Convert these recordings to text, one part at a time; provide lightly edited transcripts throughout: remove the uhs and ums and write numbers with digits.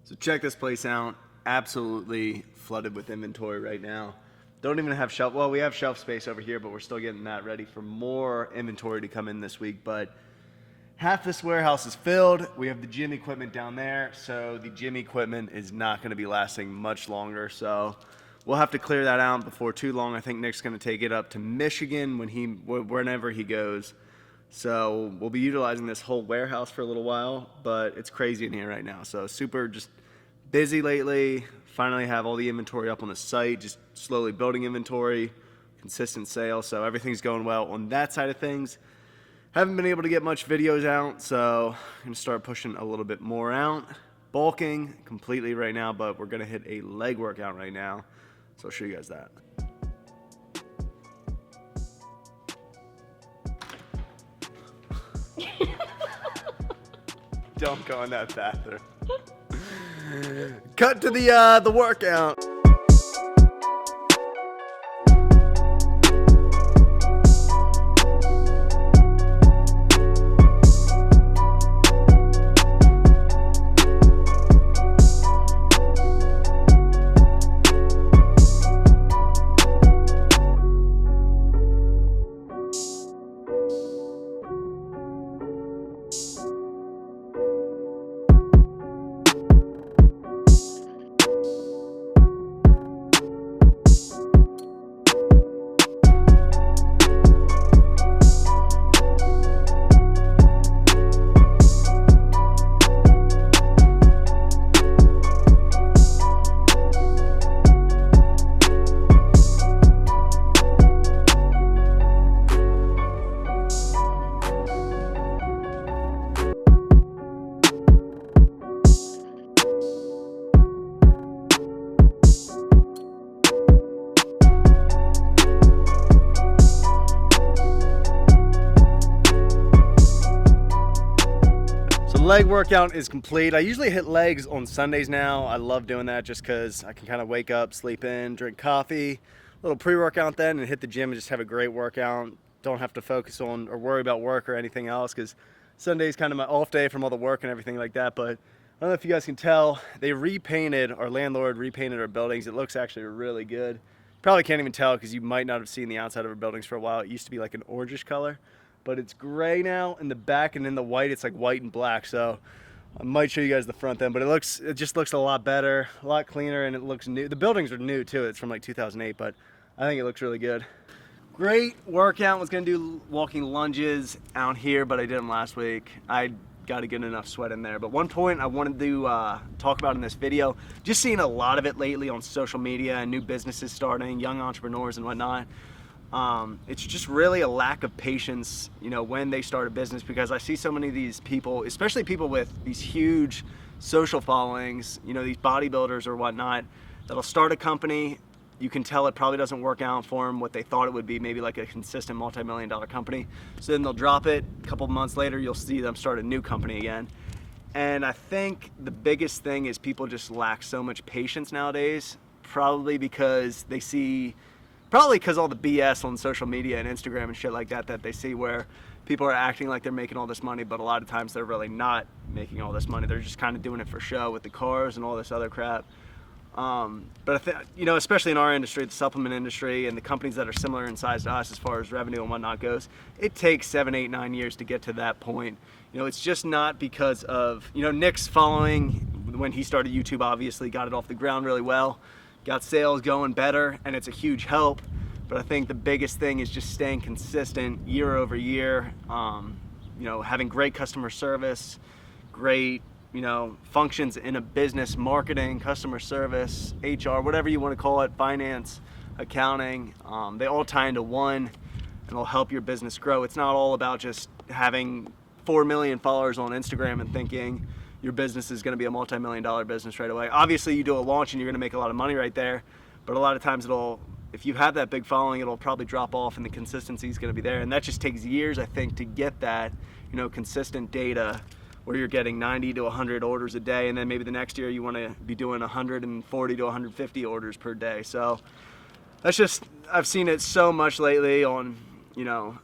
So check this place out. Absolutely flooded with inventory right now. Don't even have shelf, well, we have shelf space over here, but we're still getting that ready for more inventory to come in this week. But half this warehouse is filled. We have the gym equipment down there, so the gym equipment is not going to be lasting much longer. So we'll have to clear that out before too long. I think Nick's going to take it up to Michigan whenever he goes. So we'll be utilizing this whole warehouse for a little while, but it's crazy in here right now. So super just busy lately. Finally have all the inventory up on the site, just slowly building inventory, consistent sales. So everything's going well on that side of things. Haven't been able to get much videos out, so I'm gonna start pushing a little bit more out. Bulking completely right now, but we're gonna hit a leg workout right now. So I'll show you guys that. Don't go in that bathroom. Cut to the workout. Leg workout is complete. I usually hit legs on Sundays now. I love doing that just because I can kind of wake up, sleep in, drink coffee, a little pre-workout then, and hit the gym and just have a great workout. Don't have to focus on or worry about work or anything else because Sunday's kind of my off day from all the work and everything like that. But I don't know if you guys can tell, our landlord repainted our buildings. It looks actually really good. Probably can't even tell because you might not have seen the outside of our buildings for a while. It used to be like an orangish color, but it's gray now in the back, and in the white it's like white and black. So I might show you guys the front then, but it just looks a lot better, a lot cleaner, and it looks new. The buildings are new too. It's from like 2008, but I think it looks really good. Great workout. Was gonna do walking lunges out here, but I did them last week. I got a good enough sweat in there. But one point I wanted to talk about in this video, just seeing a lot of it lately on social media and new businesses starting, young entrepreneurs and whatnot. It's just really a lack of patience, when they start a business, because I see so many of these people, especially people with these huge social followings, these bodybuilders or whatnot, that'll start a company. You can tell it probably doesn't work out for them what they thought it would be, maybe like a consistent multi-million-dollar company. So then they'll drop it. A couple of months later, you'll see them start a new company again. And I think the biggest thing is people just lack so much patience nowadays, probably because all the BS on social media and Instagram and shit like that they see, where people are acting like they're making all this money, but a lot of times they're really not making all this money. They're just kind of doing it for show with the cars and all this other crap. But I think, especially in our industry, the supplement industry, and the companies that are similar in size to us as far as revenue and whatnot goes, it takes 7, 8, 9 years to get to that point. It's just not because of, Nick's following, when he started YouTube, obviously got it off the ground really well, got sales going better, and it's a huge help. But I think the biggest thing is just staying consistent year over year, having great customer service, great, functions in a business, marketing, customer service, HR, whatever you want to call it, finance, accounting. They all tie into one, and it'll help your business grow. It's not all about just having 4 million followers on Instagram and thinking your business is going to be a multi-million-dollar business right away. Obviously, you do a launch and you're going to make a lot of money right there, but a lot of times if you have that big following, it'll probably drop off, and the consistency is going to be there. And that just takes years, I think, to get that, consistent data where you're getting 90 to 100 orders a day, and then maybe the next year you want to be doing 140 to 150 orders per day. So that's just, I've seen it so much lately on,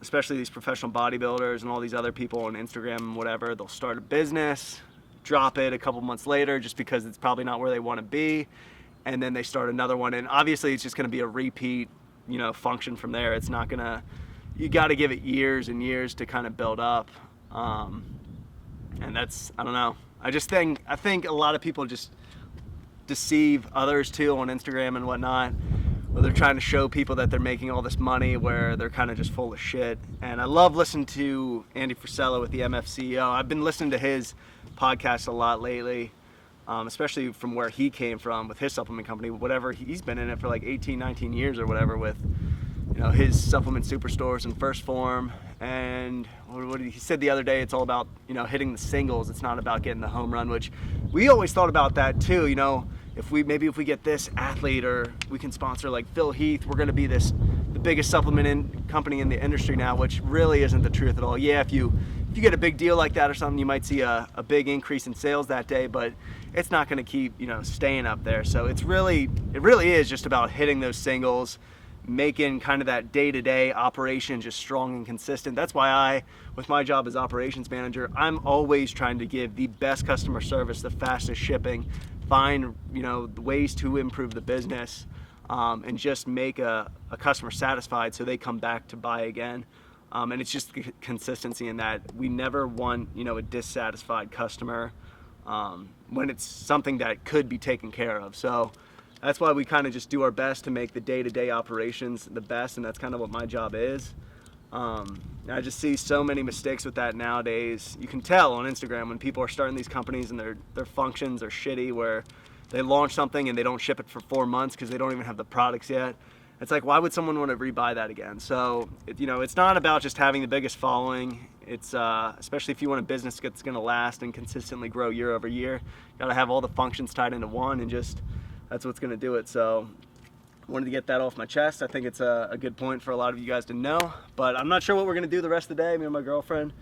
especially these professional bodybuilders and all these other people on Instagram and whatever. They'll start a business, drop it a couple months later just because it's probably not where they want to be, and then they start another one, and obviously it's just going to be a repeat, function from there. It's not gonna. You got to give it years and years to kind of build up, and that's, I don't know. I think a lot of people just deceive others too on Instagram and whatnot, where they're trying to show people that they're making all this money where they're kind of just full of shit. And I love listening to Andy Frisella with the MFCEO. I've been listening to his podcast a lot lately, especially from where he came from with his supplement company, whatever. He's been in it for like 18, 19 years or whatever with, his supplement superstores and First Form. And what he said the other day, it's all about, hitting the singles. It's not about getting the home run, which we always thought about that too. If we get this athlete, or we can sponsor like Phil Heath, we're going to be the biggest supplement company in the industry now, which really isn't the truth at all. Yeah, if you get a big deal like that or something, you might see a big increase in sales that day, but it's not going to keep staying up there. So it really is just about hitting those singles, making kind of that day-to-day operation just strong and consistent. That's why with my job as operations manager, I'm always trying to give the best customer service, the fastest shipping, find ways to improve the business, and just make a customer satisfied so they come back to buy again. And it's just consistency in that. We never want a dissatisfied customer when it's something that could be taken care of. So that's why we kind of just do our best to make the day-to-day operations the best, and that's kind of what my job is. I just see so many mistakes with that nowadays. You can tell on Instagram when people are starting these companies and their functions are shitty, where they launch something and they don't ship it for 4 months because they don't even have the products yet. It's like, why would someone want to rebuy that again? So, it's not about just having the biggest following. It's especially if you want a business that's going to last and consistently grow year over year, you got to have all the functions tied into one, and just that's what's going to do it. So I wanted to get that off my chest. I think it's a good point for a lot of you guys to know, but I'm not sure what we're going to do the rest of the day. Me and my girlfriend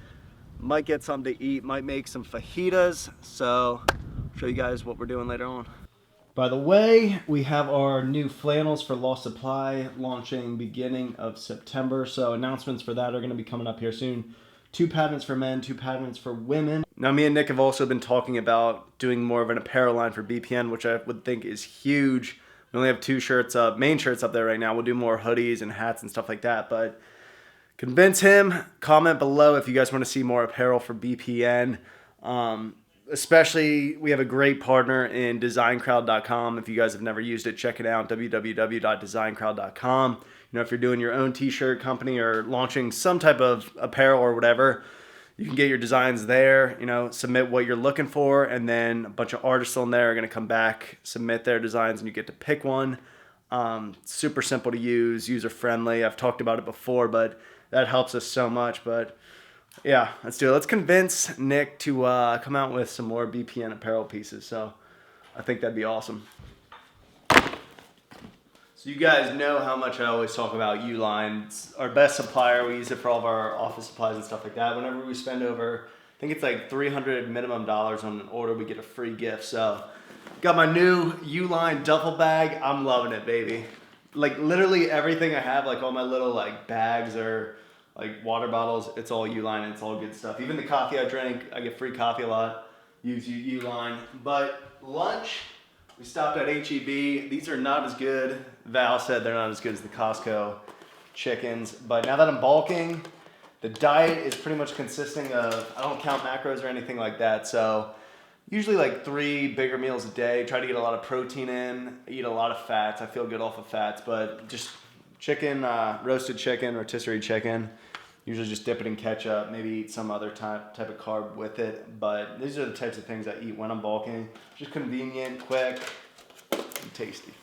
might get something to eat, might make some fajitas, so I'll show you guys what we're doing later on. By the way, we have our new flannels for Lost Supply launching beginning of September, so announcements for that are going to be coming up here soon. 2 patterns for men, 2 patterns for women. Now, me and Nick have also been talking about doing more of an apparel line for BPN, which I would think is huge. We only have 2 shirts up, main shirts up there right now. We'll do more hoodies and hats and stuff like that, but convince him. Comment below if you guys want to see more apparel for BPN. Especially, we have a great partner in designcrowd.com. If you guys have never used it, check it out, www.designcrowd.com. If you're doing your own t-shirt company or launching some type of apparel or whatever, you can get your designs there, submit what you're looking for, and then a bunch of artists on there are going to come back, submit their designs, and you get to pick one. Super simple to use, user-friendly. I've talked about it before, but that helps us so much. But yeah, let's do it. Let's convince Nick to come out with some more BPN apparel pieces. So I think that'd be awesome. So you guys know how much I always talk about Uline. It's our best supplier. We use it for all of our office supplies and stuff like that. Whenever we spend over, I think it's like $300 minimum on an order, we get a free gift. So got my new Uline duffel bag. I'm loving it, baby. Like literally everything I have, like all my little like bags or like water bottles, it's all Uline. It's all good stuff. Even the coffee I drink, I get free coffee a lot. Use Uline. But lunch, we stopped at HEB. These are not as good. Val said they're not as good as the Costco chickens. But now that I'm bulking, the diet is pretty much consisting of, I don't count macros or anything like that. So usually like 3 bigger meals a day. Try to get a lot of protein in, eat a lot of fats. I feel good off of fats, but just chicken, roasted chicken, rotisserie chicken. Usually just dip it in ketchup, maybe eat some other type of carb with it. But these are the types of things I eat when I'm bulking. Just convenient, quick, and tasty.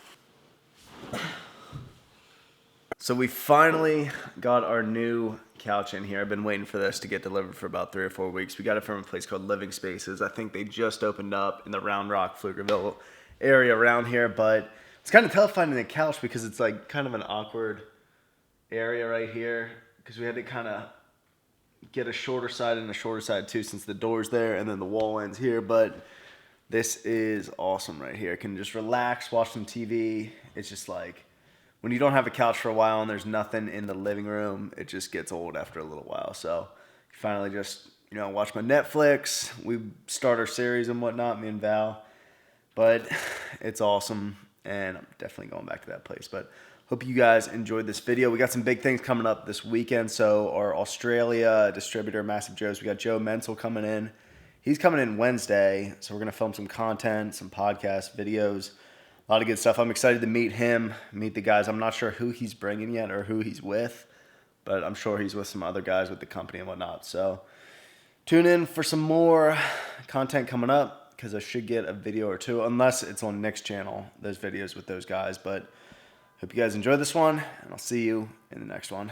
So we finally got our new couch in here. I've been waiting for this to get delivered for about 3 or 4 weeks. We got it from a place called Living Spaces. I think they just opened up in the Round Rock, Pflugerville area around here. But it's kind of tough finding a couch because it's like kind of an awkward area right here. Because we had to kind of get a shorter side and a shorter side too, since the door's there and then the wall ends here. But this is awesome right here. I can just relax, watch some TV. It's just like when you don't have a couch for a while and there's nothing in the living room, it just gets old after a little while. So you finally just you know, watch my Netflix. We start our series and whatnot, me and Val. But it's awesome, and I'm definitely going back to that place. But hope you guys enjoyed this video. We got some big things coming up this weekend. So our Australia distributor, Massive Joe's, we got Joe Menzel coming in. He's coming in Wednesday, so we're going to film some content, some podcast videos, a lot of good stuff. I'm excited to meet him, meet the guys. I'm not sure who he's bringing yet or who he's with, but I'm sure he's with some other guys with the company and whatnot. So tune in for some more content coming up, because I should get a video or two, unless it's on Nick's channel, those videos with those guys. But hope you guys enjoyed this one, and I'll see you in the next one.